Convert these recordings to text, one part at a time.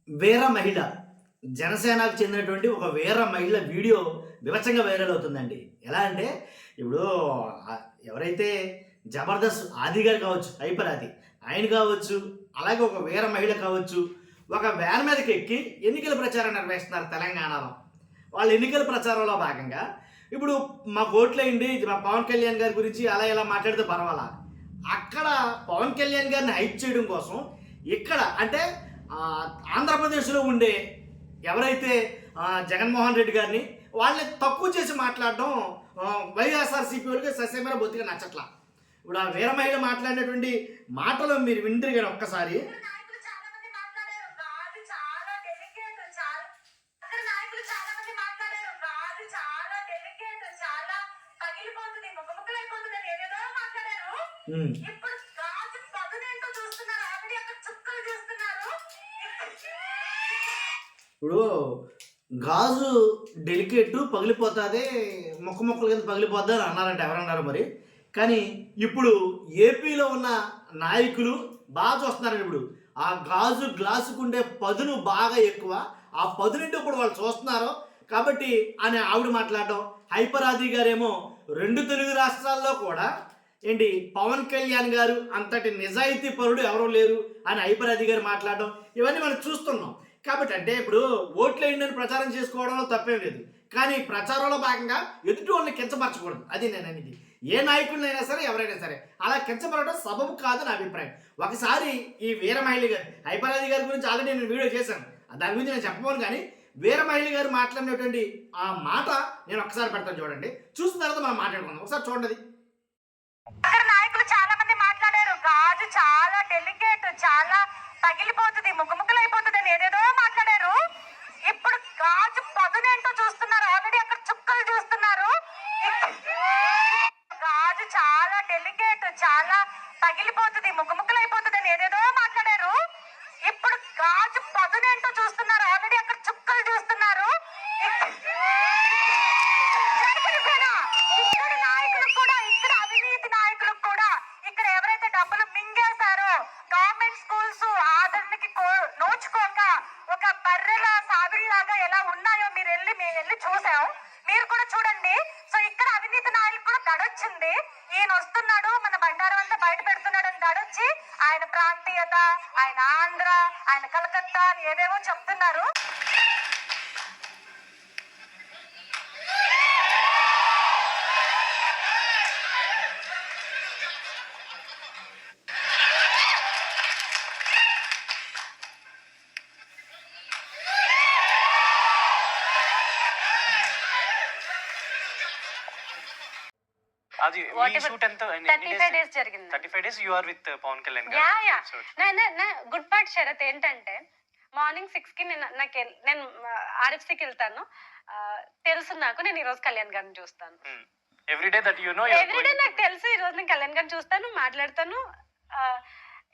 వీర మహిళ జనసేనకు చెందినటువంటి ఒక వీర మహిళ వీడియో వివచ్చంగా వైరల్ అవుతుందండి. ఎలా అంటే ఇప్పుడు ఎవరైతే జబర్దస్త్ ఆది గారు కావచ్చు, హైపర్ ఆది ఆయన కావచ్చు, అలాగే ఒక వీర మహిళ కావచ్చు, ఒక వ్యాన్ మీదకి ఎక్కి ఎన్నికల ప్రచారం నిర్వహిస్తున్నారు తెలంగాణలో. వాళ్ళ ఎన్నికల ప్రచారంలో భాగంగా ఇప్పుడు మాకు ఓట్లేయండి మా పవన్ కళ్యాణ్ గారి గురించి అలా ఇలా మాట్లాడితే పర్వాలా, అక్కడ పవన్ కళ్యాణ్ గారిని హైప్ చేయడం కోసం ఇక్కడ అంటే ఆంధ్రప్రదేశ్లో ఉండే ఎవరైతే జగన్మోహన్ రెడ్డి గారిని వాళ్ళని తక్కువ చేసి మాట్లాడడం వైఎస్ఆర్సీపీ వాళ్ళకి ససేమీర బొత్తిగా నచ్చట్లా. ఇప్పుడు ఆ వీర మహిళ మాట్లాడినటువంటి మాటలు మీరు వింటారు కానీ ఒక్కసారి ఇప్పుడు గాజు డెలికేట్ పగిలిపోతుంది, మొక్క మొక్కల కింద పగిలిపోద్ది అని అన్నారంటే ఎవరన్నారు మరి. కానీ ఇప్పుడు ఏపీలో ఉన్న నాయకులు బాగా చూస్తున్నారండి. ఇప్పుడు ఆ గాజు గ్లాసుకు ఉండే పదును బాగా ఎక్కువ, ఆ పదునింటి ఇప్పుడు వాళ్ళు చూస్తున్నారు కాబట్టి అని ఆవిడ మాట్లాడడం. హైపర్ ఆది గారేమో రెండు తెలుగు రాష్ట్రాల్లో కూడా ఏంటి పవన్ కళ్యాణ్ గారు అంతటి నిజాయితీ పరుడు ఎవరూ లేరు అని హైపర్ ఆది గారు మాట్లాడడం, ఇవన్నీ మనం చూస్తున్నాం. కాబట్టి అంటే ఇప్పుడు ఓట్లు వేయండి ప్రచారం చేసుకోవడంలో తప్పేం లేదు, కానీ ప్రచారంలో భాగంగా ఎదుటి వాళ్ళని కించపరచకూడదు. అది నేను అనేది. ఏ నాయకుడినైనా సరే ఎవరైనా సరే అలా కించపడటం సబబు కాదు నా అభిప్రాయం. ఒకసారి ఈ వీర మహిళ గారు హైపరాది గారి గురించి ఆల్రెడీ నేను వీడియో చేశాను, దాని గురించి నేను చెప్పబోను. కానీ వీర మహిళ గారు మాట్లాడినటువంటి ఆ మాట నేను ఒకసారి పెడతాను, చూడండి. చూసిన తర్వాత మనం మాట్లాడుకుందాం. ఒకసారి చూడండి. నాయకులు చాలా మంది మాట్లాడారు, గాజు చాలా డెలికేట్, చాలా పగిలిపోతుంది, ముక్కముక్కలు అయిపోతుంది అని ఏదేదో మాట్లాడారు. ఇప్పుడు గాజు పదునేంటో చూస్తున్నారు, ఆల్రెడీ అక్కడ చుక్కలు చూస్తున్నారు. గాజు చాలా డెలికేట్, చాలా పగిలిపోతుంది, ముక్కముక్కలు అయిపోతుంది అని ఏదేదో మాట్లాడారు. ఇప్పుడు గాజు పదునేంటో చూస్తున్నారు, ఆల్రెడీ అక్కడ చుక్కలు చూస్తున్నారు. ఇక్కడ నాయకులకు కూడా, ఇక్కడ అవినీతి నాయకులకు కూడా, ఇక్కడ ఎవరైతే డబ్బులు మింగేశారో గవర్నమెంట్ స్కూల్స్ ఆదరణకి నోచుకోక ఒక బర్రెల సావిడిలాగా ఎలా ఉన్నాయో మేము వెళ్ళి చూసాం. మీరు కూడా చూడండి. సో ఇక్కడ అవినీతి నాయకులకు కూడా దడొచ్చింది. ఈయన వస్తున్నాడు, మన బండారం అంతా బయట పెడుతున్నాడు అని దడొచ్చి ఆయన ప్రాంతీయత, ఆయన ఆంధ్ర, ఆయన కలకత్తా అని ఏవేవో చెప్తున్నారు. అది మీ షూట్ ఎంత 35 డేస్ జరిగింది. 35 days you are with Pawan Kalyan garu. Yeah yeah. నా గుడ్ పార్ట్ షరత్ ఏంటంటే మార్నింగ్ 6 కి నేను ఆర్ఎఫ్సికి వెళ్తాను. తెలుసు నాకు, నేను ఈ రోజు కళ్యాణ్ గారిని చూస్తాను. Everyday that you know everyday నాకు తెలుసు ఈ రోజు నేను కళ్యాణ్ గారిని చూస్తాను, మాట్లాడతాను.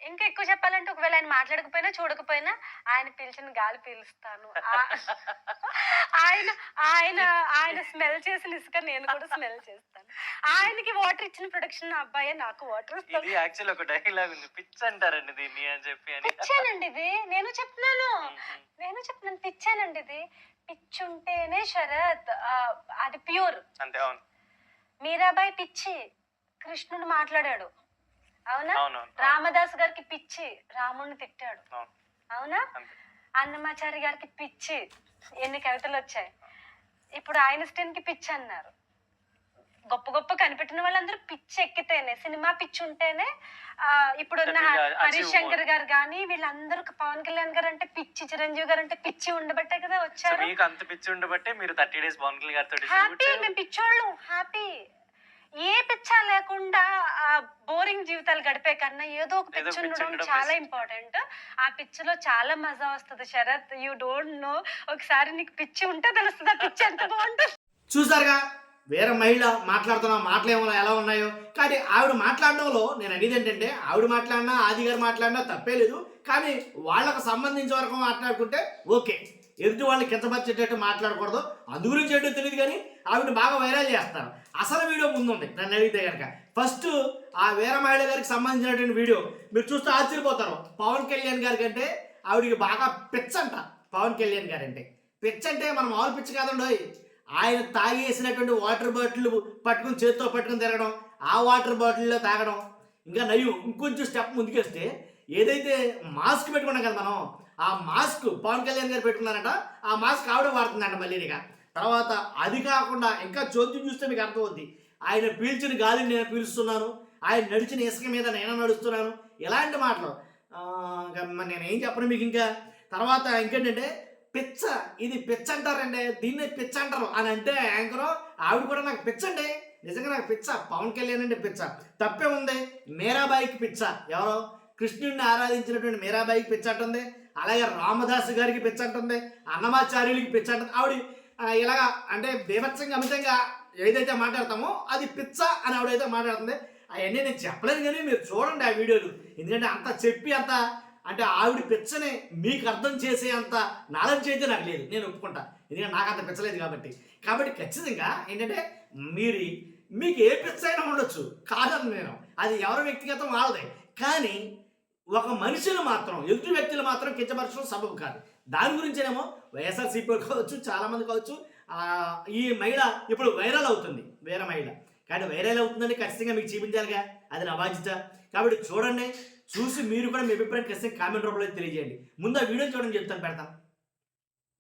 ఇంకా ఎక్కువ చెప్పాలంటే ఒకవేళ ఆయన మాట్లాడకపోయినా చూడకపోయినా ఆయన పిలిచిన గాలి పీలుస్తాను. ఆయన ఆయన ఆయన స్మెల్ చేసిన ఇసుక నేను కూడా స్మెల్ చేస్తాను. ఆయనకి వాటర్ ఇచ్చిన ప్రొడక్షన్ అబ్బాయి నాకు వాటర్ ఇస్తాను. ఇది యాక్చువల్ ఒక డైలాగ్ ఉంది, పిచ్ అంటారండి దీన్ని అని చెప్పి. అని పిచ్చానండి ఇది, నేను చెప్తున్నాను పిచ్చానండి ఇది. పిచ్చుంటేనే శరత్, అది ప్యూర్ అంతే. అవును, మీరాబాయి పిచ్చి కృష్ణుడు మాట్లాడాడు, అవునా? రామదాస్ గారికి పిచ్చి రాముడిని తిట్టాడు, అవునా? అన్నమాచారి గారికి పిచ్చి ఎన్ని కవితలు వచ్చాయి. ఇప్పుడు ఐన్స్టీన్ కి పిచ్చి అన్నారు. గొప్ప గొప్ప కనిపెట్టిన వాళ్ళందరూ పిచ్చి ఎక్కితేనే, సినిమా పిచ్చి ఉంటేనే. ఇప్పుడున్న హరీష్ శంకర్ గారు కానీ వీళ్ళందరూ, పవన్ కళ్యాణ్ గారు అంటే పిచ్చి, చిరంజీవి గారు అంటే పిచ్చి ఉండబట్టే కదా వచ్చారు. మీకు అంత పిచ్చి ఉండబట్టే మీరు 30 డేస్ పవన్ కళ్యాణ్ గారితో హ్యాపీ. మేము పిచ్చోళ్ళు హ్యాపీ. ఏ పిచ్చా లేకుండా బోరింగ్ జీవితాలు గడిపే కన్నా ఏదో ఒక పిచ్చి ఉండడం చాలా ఇంపార్టెంట్. ఆ పిచ్చిలో చాలా మజా వస్తుంది శరత్, యూ డోంట్ నో. ఒకసారి నీకు పిచ్చి ఉంటే తెలుస్తుంది ఆ పిచ్చి ఎంత బాగుంటుంది. చూసారుగా వేరే మహిళ మాట్లాడుతున్న మాటలు ఏమో ఎలా ఉన్నాయో. కానీ ఆవిడ మాట్లాడడంలో నేను అనేది ఏంటంటే, ఆవిడ మాట్లాడినా ఆది గారు మాట్లాడినా తప్పే లేదు, కానీ వాళ్ళకు సంబంధించిన వరకు మాట్లాడుకుంటే ఓకే. ఎదుటి వాళ్ళని కించపరిచేటట్టు మాట్లాడకూడదు. అందు గురించి ఏంటో తెలియదు, కానీ ఆవిడని బాగా వైరల్ చేస్తారు. అసలు వీడియో ముందుంది నన్ను అడిగితే కనుక. ఫస్ట్ ఆ వీర మహిళ గారికి సంబంధించినటువంటి వీడియో మీరు చూస్తే ఆశ్చర్యపోతారు. పవన్ కళ్యాణ్ గారి కంటే ఆవిడికి బాగా పిచ్చంట పవన్ కళ్యాణ్ గారంటే. పిచ్చ అంటే మన మామూలు పిచ్చ కాదండోయ్. ఆయన తాగేసినటువంటి వాటర్ బాటిల్ పట్టుకుని చేత్తో పట్టుకుని తిరగడం, ఆ వాటర్ బాటిల్లో తాగడం. ఇంకా నయం ఇంకొంచెం స్టెప్ ముందుకేస్తే ఏదైతే మాస్క్ పెట్టుకున్నాం కదా మనం, ఆ మాస్క్ పవన్ కళ్యాణ్ గారు పెట్టుకున్నారంట, ఆ మాస్క్ ఆవిడ వాడుతుందంట మళ్ళీనిగా. తర్వాత అది కాకుండా ఇంకా చోద్యం చూస్తే మీకు అర్థమవుద్ది. ఆయన పీల్చిన గాలిని నేను పీలుస్తున్నాను, ఆయన నడిచిన ఇసుక మీద నేను నడుస్తున్నాను, ఇలాంటి మాటలు. నేనేం చెప్పను మీకు. ఇంకా తర్వాత ఇంకేంటంటే పిచ్చ, ఇది పిచ్చ అంటారండి, దీన్నే పిచ్చ అంటారు అని అంటే యాంకరు ఆవిడ కూడా నాకు పిచ్చ అండి, నిజంగా నాకు పిచ్చ. పవన్ కళ్యాణ్ అంటే పిచ్చ, తప్పే ఉంది. మీరాబాయికి పిచ్చ, ఎవరో కృష్ణుడిని ఆరాధించినటువంటి మీరాబాయికి పిచ్చ అంటుంది. అలాగే రామదాసు గారికి పిచ్చ అంటుంది, అన్నమాచార్యులకి పిచ్చ అంటుంది. ఆవిడ ఇలాగా అంటే బీభత్సంగా అమితంగా ఏదైతే మాట్లాడతామో అది పిచ్చ అని ఆవిడైతే మాట్లాడుతుంది. అవన్నీ నేను చెప్పలేను, కానీ మీరు చూడండి ఆ వీడియోలు. ఎందుకంటే అంత చెప్పి అంత అంటే ఆవిడ పిచ్చని మీకు అర్థం చేసే అంత నాలెడ్జ్ అయితే నాకు లేదు, నేను ఒప్పుకుంటా. ఎందుకంటే నాకు అంత పిచ్చలేదు కాబట్టి ఖచ్చితంగా ఏంటంటే మీకు ఏ పిచ్చ అయినా ఉండొచ్చు, కాదని నేను, అది ఎవరి వ్యక్తిగతం వాళ్ళదే. కానీ ఒక మనిషిని మాత్రం, ఎదుటి వ్యక్తులు మాత్రం కించపరచడం సబబు కాదు. దాని గురించేనేమో వైఎస్ఆర్సీపీ కావచ్చు, చాలామంది కావచ్చు, ఈ మహిళ ఇప్పుడు వైరల్ అవుతుంది, వేరే మహిళ. కానీ వైరల్ అవుతుందని ఖచ్చితంగా మీకు చూపించాలిగా, అది నా బాధ్యత. కాబట్టి చూడండి, చూసి మీరు కూడా మీ అభిప్రాయం ఖచ్చితంగా కామెంట్ రూపంలో తెలియజేయండి. ముందు ఆ వీడియో చూడండి, చెప్తాను, పెడతాను.